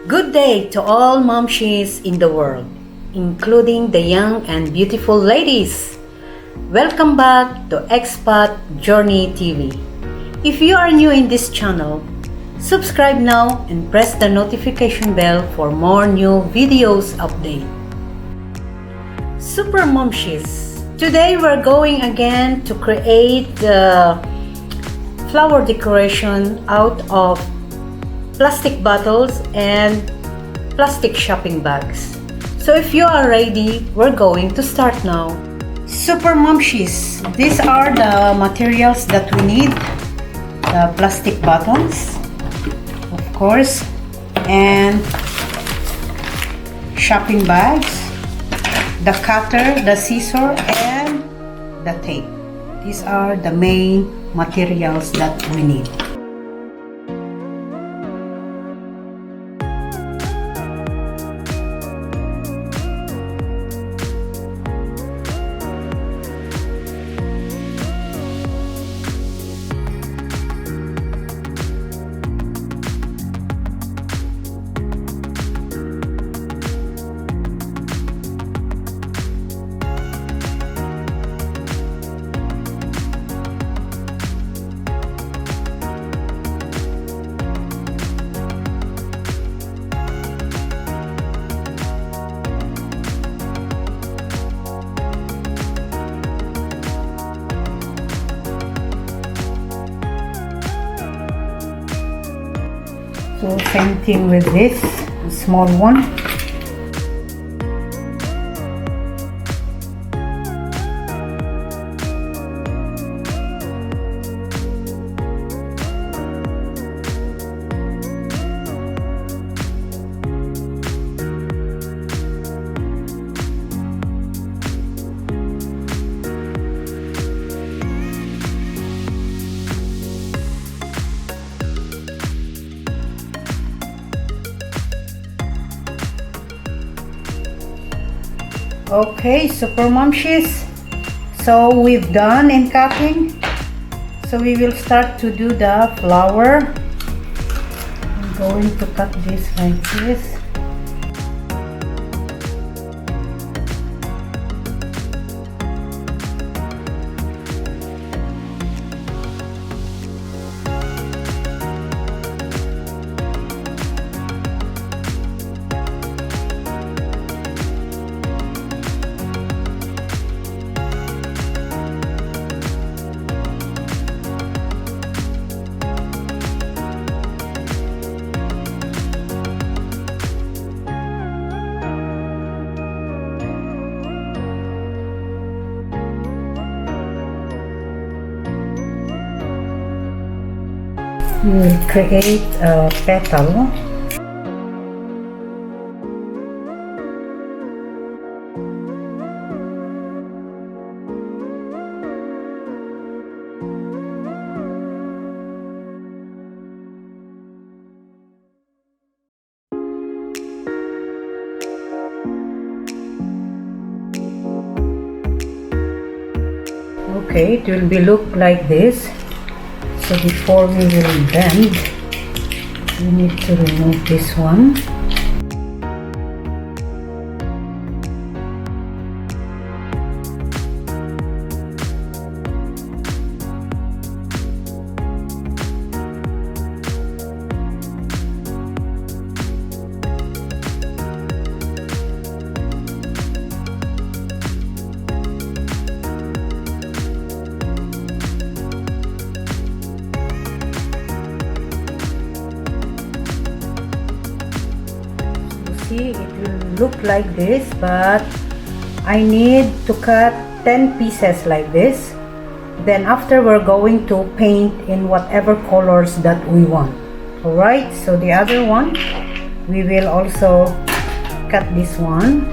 Good day to all Momshies in the world, including the young and beautiful ladies. Welcome back to Expat Journey TV. If you are new in this channel, subscribe now and press the notification bell for more new videos update. Super Momshies, today we're going again to create the flower decoration out of plastic bottles and plastic shopping bags. So if you are ready, we're going to start now. Super Momshies, these are the materials that we need. The plastic bottles, of course, and shopping bags, the cutter, the scissor, and the tape. These are the main materials that we need. So same thing with this small one. Okay, Super Momshies, so we've done in cutting, so we will start to do the flower. I'm going to cut this like this. We will create a petal. Okay, it will be look like this. So before we will bend, we need to remove this one. See, it will look like this, but I need to cut 10 pieces like this. Then after, we're going to paint in whatever colors that we want. Alright, so the other one, we will also cut this one.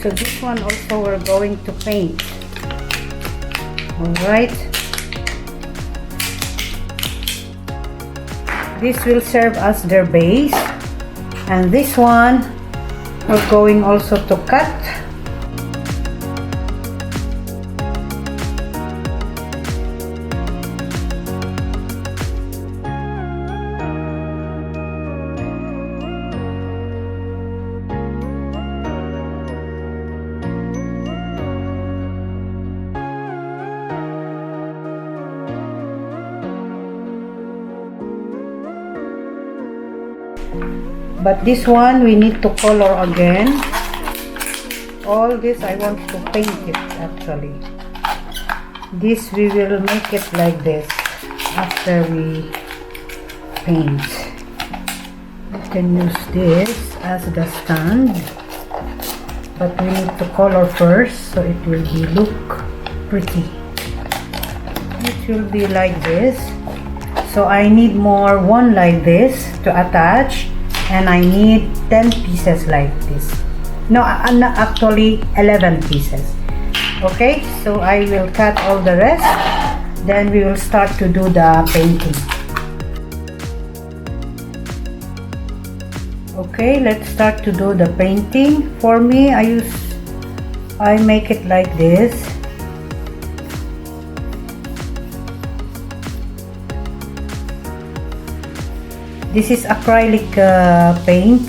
So this one also we're going to paint. Alright. This will serve as their base. And this one we're going also to cut. But this one we need to color again. All this I want to paint it actually. This we will make it like this after we paint. We can use this as the stand, but we need to color first so it will be look pretty. It will be like this. So I need more one like this to attach. And I need 10 pieces like this. No, actually 11 pieces. Okay, so I will cut all the rest. Then we will start to do the painting. Okay, let's start to do the painting. For me, I make it like this. This is acrylic paint.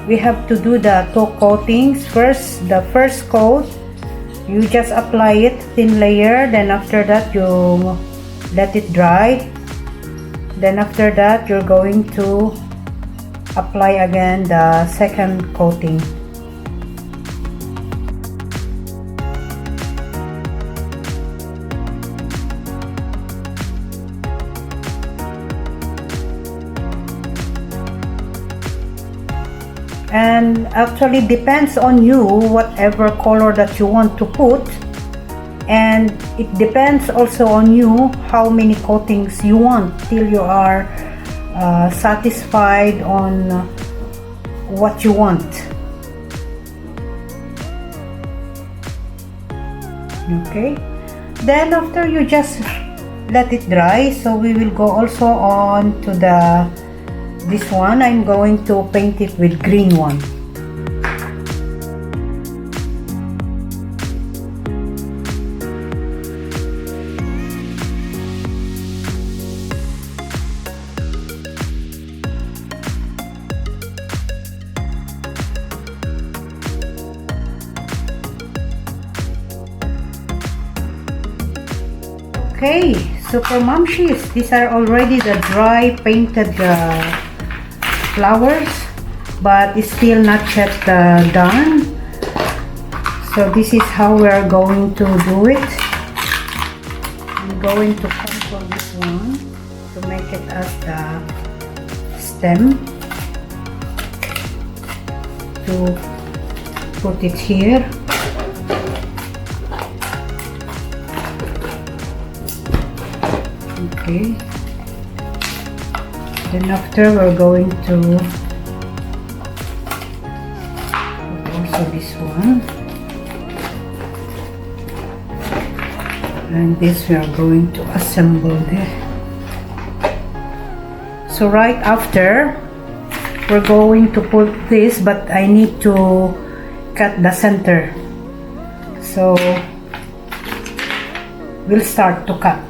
We have to do the two coatings. First, the first coat, you just apply it thin layer. Then after that, you let it dry. Then after that, you're going to apply again the second coating. And actually depends on you whatever color that you want to put, and it depends also on you how many coatings you want till you are satisfied on what you want. Okay, then after you just let it dry. So we will go also on to this one. I'm going to paint it with green one. Okay, Super Momshies, these are already the dry painted flowers, but it's still not yet done. So this is how we are going to do it. I'm going to contour this one to make it as the stem, to put it here. Okay. Then after we're going to put also this one, and this we are going to assemble there. So right after we're going to put this, but I need to cut the center, so we'll start to cut.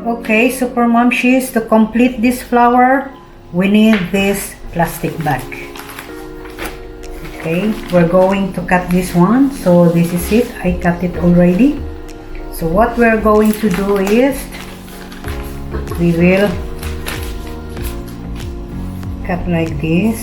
Okay, Super Momshies, to complete this flower, we need this plastic bag. Okay, we're going to cut this one. So this is it. I cut it already. So what we're going to do is we will cut like this.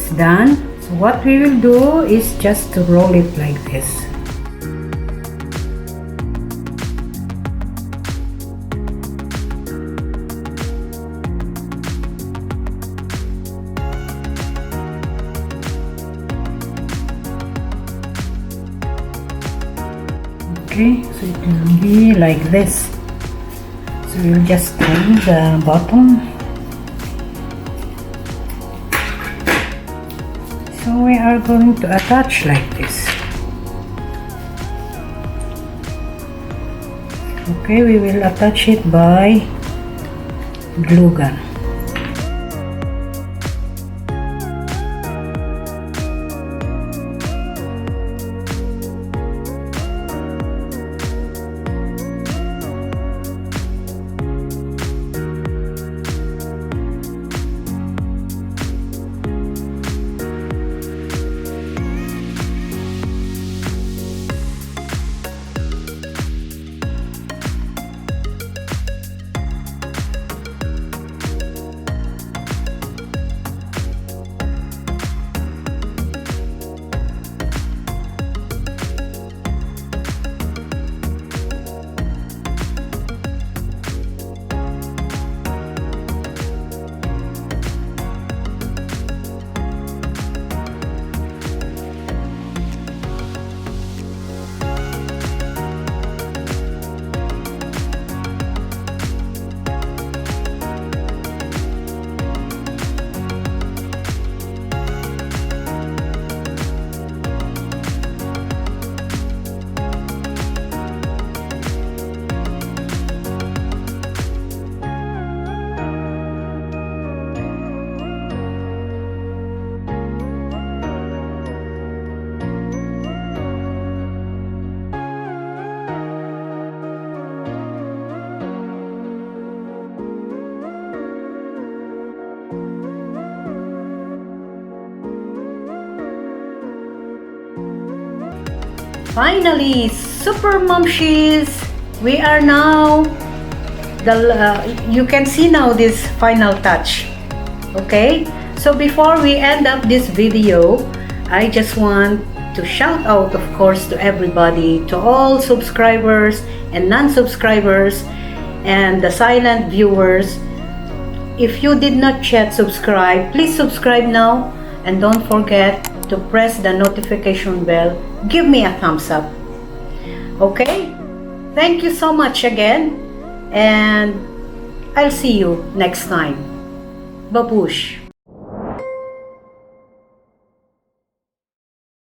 it's done. So what we will do is just to roll it like this. Okay, so it will be like this. So we'll just turn the bottom. So we are going to attach like this. Okay, we will attach it by glue gun. Finally, super Momshies, we are now you can see now this final touch. Okay, so before we end up this video, I just want to shout out, of course, to everybody, to all subscribers and non-subscribers and the silent viewers. If you did not yet subscribe, please subscribe now, and don't forget to press the notification bell. Give me a thumbs up. Okay, thank you so much again, and I'll see you next time. Babush.